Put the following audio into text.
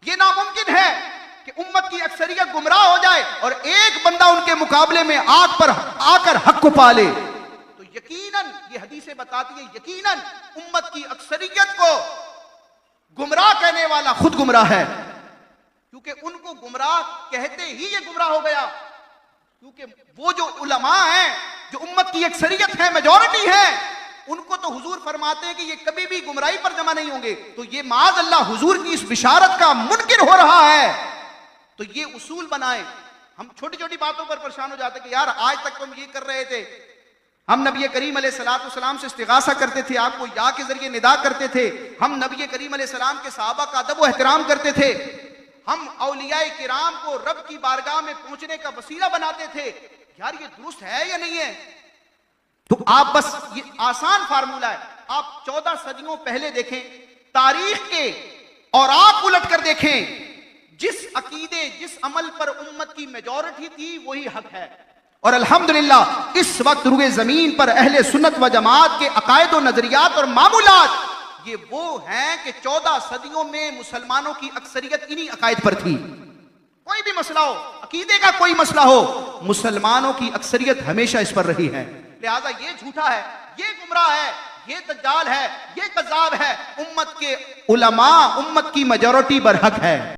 ये नामुमकिन है कि उम्मत की अक्सरियत गुमराह हो जाए और एक बंदा उनके मुकाबले में आग पर आकर हक को पाले। तो यकीनन ये हदीसें बताती है, यकीनन उम्मत की अक्सरियत को गुमराह कहने वाला खुद गुमराह है, क्योंकि उनको गुमराह कहते ही ये गुमराह हो गया। क्योंकि वो जो उलमा हैं, जो उम्मत की अक्सरियत है, मेजॉरिटी है, उनको तो हुजूर फरमाते हैं कि ये कभी भी गुमराही पर जमा नहीं होंगे। तो ये माज़ अल्लाह हुजूर की इस बिशारत का मुनकिर हो रहा है। तो ये उसूल बनाए। हम छोटी छोटी बातों पर परेशान हो जाते कि यार आज तक तो हम ये कर रहे थे, हम नबी करीम अलैहिस्सलाम से इस्तिगासा करते थे, आपको या के जरिए निदा करते थे, हम नबी करीम अलैहिस्सलाम के सहाबा का अदब व एहतराम करते थे, हम औलियाए किराम को रब की बारगाह में पहुंचने का वसीला बनाते थे। यार ये दुरुस्त है या नहीं है? तो आप बस ये आसान फार्मूला है, आप 14 सदियों पहले देखें तारीख के और आप उलट कर देखें, जिस अकीदे जिस अमल पर उम्मत की मेजॉरिटी थी वही हक है। और अल्हम्दुलिल्लाह इस वक्त रुए जमीन पर अहले सुन्नत व जमात के अकायद व नजरियात और मामूलात ये वो हैं कि 14 सदियों में मुसलमानों की अक्सरियत इन्हीं अकायद पर थी। कोई भी मसला हो, अकीदे का कोई मसला हो, मुसलमानों की अक्सरियत हमेशा इस पर रही है। लिहाजा ये झूठा है, ये गुमराह है, ये दज्जाल है, ये कज़्ज़ाब है। उम्मत के उलमा, उम्मत की मेजॉरिटी बरहक है।